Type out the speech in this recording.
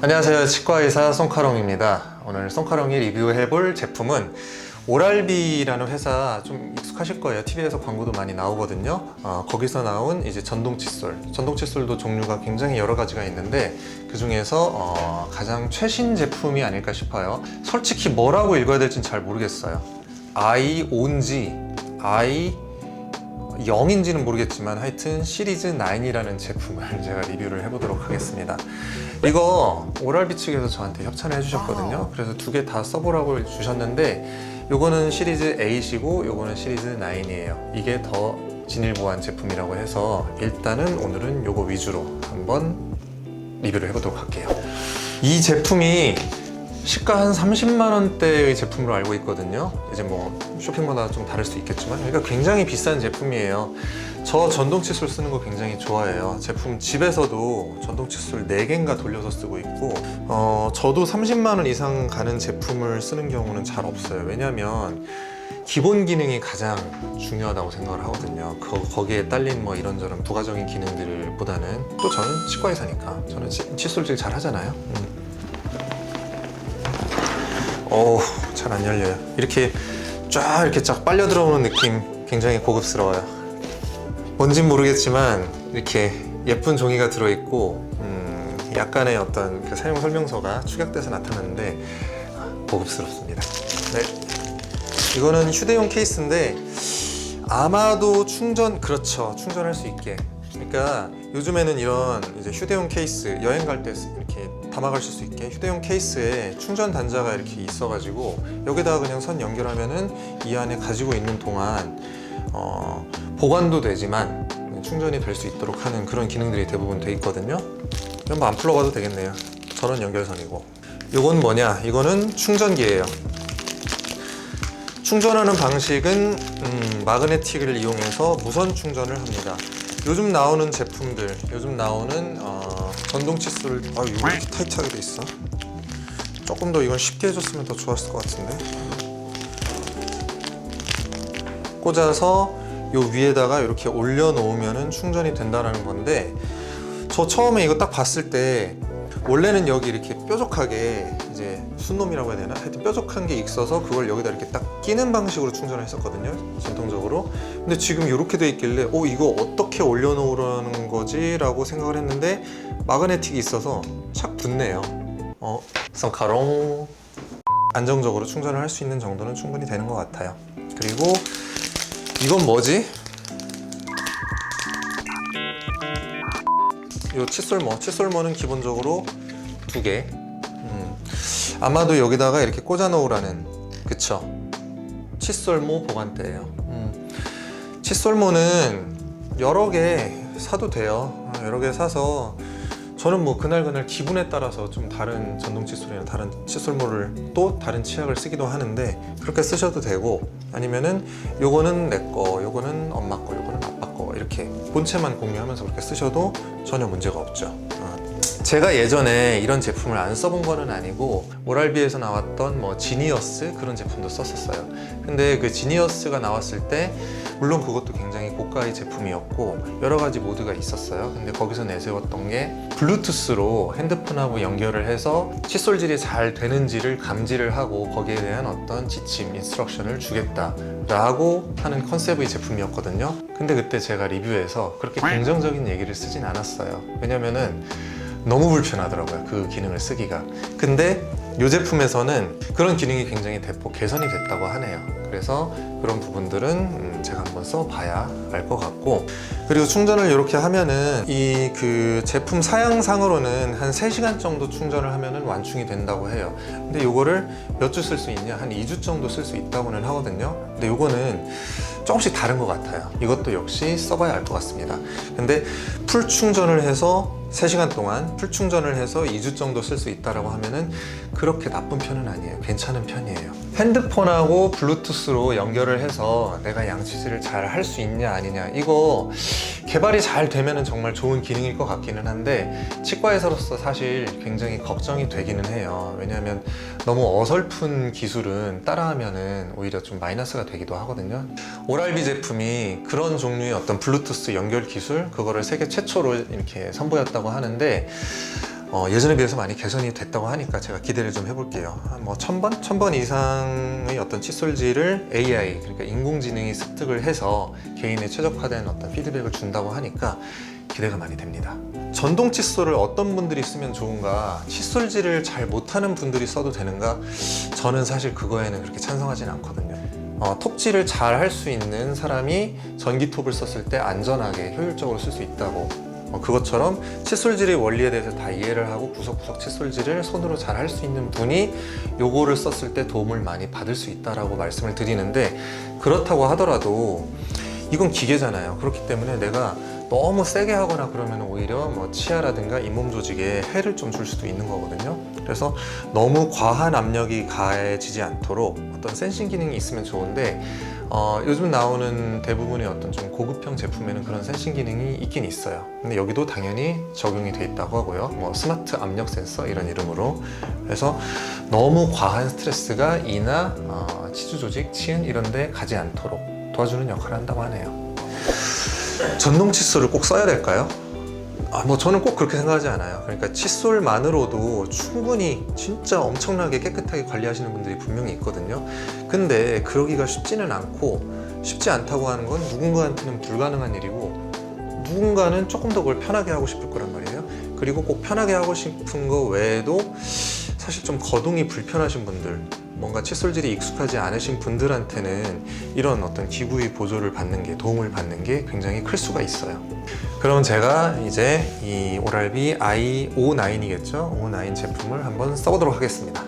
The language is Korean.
안녕하세요, 치과의사 송카롱입니다. 오늘 송카롱이 리뷰해볼 제품은 오랄비라는 회사 좀 익숙하실 거예요. TV에서 광고도 많이 나오거든요. 거기서 나온 이제 전동 칫솔, 전동 칫솔도 종류가 굉장히 여러 가지가 있는데 그 중에서 가장 최신 제품이 아닐까 싶어요. 솔직히 뭐라고 읽어야 될지는 잘 모르겠어요. i-on지 i0인지는 모르겠지만 하여튼 시리즈 9이라는 제품을 제가 리뷰를 해보도록 하겠습니다. 이거 오랄비 측에서 저한테 협찬을 해주셨거든요. 그래서 두 개 다 써보라고 주셨는데 요거는 시리즈 8이고 요거는 시리즈 9이에요. 이게 더 진일보한 제품이라고 해서 일단은 오늘은 요거 위주로 한번 리뷰를 해보도록 할게요. 이 제품이 시가 한 30만 원대의 제품으로 알고 있거든요. 이제 뭐 쇼핑마다 좀 다를 수 있겠지만 그러니까 굉장히 비싼 제품이에요. 저 전동 칫솔 쓰는 거 굉장히 좋아해요. 제품 집에서도 전동 칫솔 4개인가 돌려서 쓰고 있고 저도 30만 원 이상 가는 제품을 쓰는 경우는 잘 없어요. 왜냐면 기본 기능이 가장 중요하다고 생각을 하거든요. 거기에 딸린 뭐 이런저런 부가적인 기능들보다는 또 저는 치과의사니까 저는 칫솔질 잘 하잖아요. 잘 안 열려요. 이렇게 쫙 빨려 들어오는 느낌 굉장히 고급스러워요. 뭔진 모르겠지만 이렇게 예쁜 종이가 들어있고 약간의 어떤 그 사용 설명서가 축약돼서 나타났는데 고급스럽습니다. 네, 이거는 휴대용 케이스인데 아마도 그렇죠, 충전할 수 있게. 그러니까 요즘에는 이런 이제 휴대용 케이스 여행 갈 때 이렇게 담아가실 수 있게 휴대용 케이스에 충전 단자가 이렇게 있어가지고 여기다가 그냥 선 연결하면은 이 안에 가지고 있는 동안 보관도 되지만 충전이 될 수 있도록 하는 그런 기능들이 대부분 돼 있거든요. 이건 뭐 안 풀러가도 되겠네요. 전원 연결선이고. 이건 뭐냐? 이거는 충전기예요. 충전하는 방식은 마그네틱을 이용해서 무선 충전을 합니다. 요즘 나오는 제품들, 요즘 나오는 전동 칫솔, 이거 왜 이렇게 타이트하게 돼 있어? 조금 더 이건 쉽게 해줬으면 더 좋았을 것 같은데. 꽂아서 요 위에다가 이렇게 올려놓으면 충전이 된다는 건데, 저 처음에 이거 딱 봤을 때 원래는 여기 이렇게 뾰족하게 이제 순놈이라고 해야 되나? 하여튼 뾰족한 게 있어서 그걸 여기다 이렇게 딱 끼는 방식으로 충전을 했었거든요, 전통적으로. 근데 지금 이렇게 돼 있길래 이거 어떻게 올려놓으라는 거지? 라고 생각을 했는데 마그네틱이 있어서 착 붙네요. 성카롱. 안정적으로 충전을 할 수 있는 정도는 충분히 되는 것 같아요. 그리고 이건 뭐지? 이 칫솔모는 기본적으로 2개. 아마도 여기다가 이렇게 꽂아 놓으라는, 그쵸? 칫솔모 보관대예요. 칫솔모는 여러 개 사도 돼요. 여러 개 사서 저는 뭐 그날 기분에 따라서 좀 다른 전동 칫솔이나 다른 칫솔모를 또 다른 치약을 쓰기도 하는데 그렇게 쓰셔도 되고, 아니면은 요거는 내 거, 요거는 엄마 거, 요거는 아빠 거 이렇게 본체만 공유하면서 그렇게 쓰셔도 전혀 문제가 없죠. 제가 예전에 이런 제품을 안 써본 거는 아니고 오랄비에서 나왔던 뭐 지니어스 그런 제품도 썼었어요. 근데 그 지니어스가 나왔을 때 물론 그것도 굉장히 고가의 제품이었고 여러 가지 모드가 있었어요. 근데 거기서 내세웠던 게 블루투스로 핸드폰하고 연결을 해서 칫솔질이 잘 되는지를 감지를 하고 거기에 대한 어떤 지침, 인스트럭션을 주겠다라고 하는 컨셉의 제품이었거든요. 근데 그때 제가 리뷰에서 그렇게 긍정적인 얘기를 쓰진 않았어요. 왜냐면은 너무 불편하더라고요, 그 기능을 쓰기가. 근데 이 제품에서는 그런 기능이 굉장히 대폭 개선이 됐다고 하네요. 그래서 그런 부분들은 제가 한번 써봐야 알 것 같고, 그리고 충전을 이렇게 하면은 이 그 제품 사양상으로는 한 3시간 정도 충전을 하면은 완충이 된다고 해요. 근데 이거를 몇 주 쓸 수 있냐? 한 2주 정도 쓸 수 있다고는 하거든요. 근데 이거는 조금씩 다른 것 같아요. 이것도 역시 써봐야 알 것 같습니다. 근데 풀 충전을 해서 3시간 동안 풀 충전을 해서 2주 정도 쓸 수 있다라고 하면은 그렇게 나쁜 편은 아니에요. 괜찮은 편이에요. 핸드폰하고 블루투스로 연결을 해서 내가 양치질을 잘 할 수 있냐 아니냐, 이거 개발이 잘 되면은 정말 좋은 기능일 것 같기는 한데 치과의사로서 사실 굉장히 걱정이 되기는 해요. 왜냐하면 너무 어설픈 기술은 따라하면은 오히려 좀 마이너스가 되기도 하거든요. 오랄비 제품이 그런 종류의 어떤 블루투스 연결 기술, 그거를 세계 최초로 이렇게 선보였다고 하는데 예전에 비해서 많이 개선이 됐다고 하니까 제가 기대를 좀 해볼게요. 뭐 1000번 이상의 어떤 칫솔질을 AI, 그러니까 인공지능이 습득을 해서 개인에 최적화된 어떤 피드백을 준다고 하니까 기대가 많이 됩니다. 전동 칫솔을 어떤 분들이 쓰면 좋은가, 칫솔질을 잘 못하는 분들이 써도 되는가, 저는 사실 그거에는 그렇게 찬성하진 않거든요. 톱질을 잘 할 수 있는 사람이 전기톱을 썼을 때 안전하게 효율적으로 쓸 수 있다고, 그것처럼 칫솔질의 원리에 대해서 다 이해를 하고 구석구석 칫솔질을 손으로 잘 할 수 있는 분이 요거를 썼을 때 도움을 많이 받을 수 있다라고 말씀을 드리는데, 그렇다고 하더라도 이건 기계잖아요. 그렇기 때문에 내가 너무 세게 하거나 그러면 오히려 뭐 치아라든가 잇몸 조직에 해를 좀 줄 수도 있는 거거든요. 그래서 너무 과한 압력이 가해지지 않도록 어떤 센싱 기능이 있으면 좋은데, 요즘 나오는 대부분의 어떤 좀 고급형 제품에는 그런 센싱 기능이 있긴 있어요. 근데 여기도 당연히 적용이 돼 있다고 하고요. 뭐 스마트 압력 센서 이런 이름으로. 그래서 너무 과한 스트레스가 이나 치주 조직, 치은 이런 데 가지 않도록 도와주는 역할을 한다고 하네요. 전동 칫솔을 꼭 써야 될까요? 뭐 저는 꼭 그렇게 생각하지 않아요. 그러니까 칫솔만으로도 충분히 진짜 엄청나게 깨끗하게 관리하시는 분들이 분명히 있거든요. 근데 그러기가 쉽지는 않고, 쉽지 않다고 하는 건 누군가한테는 불가능한 일이고, 누군가는 조금 더 그걸 편하게 하고 싶을 거란 말이에요. 그리고 꼭 편하게 하고 싶은 거 외에도 사실 좀 거동이 불편하신 분들, 뭔가 칫솔질이 익숙하지 않으신 분들한테는 이런 어떤 기구의 보조를 받는 게, 도움을 받는 게 굉장히 클 수가 있어요. 그럼 제가 이제 이 오랄비 i59이겠죠? 59 제품을 한번 써보도록 하겠습니다.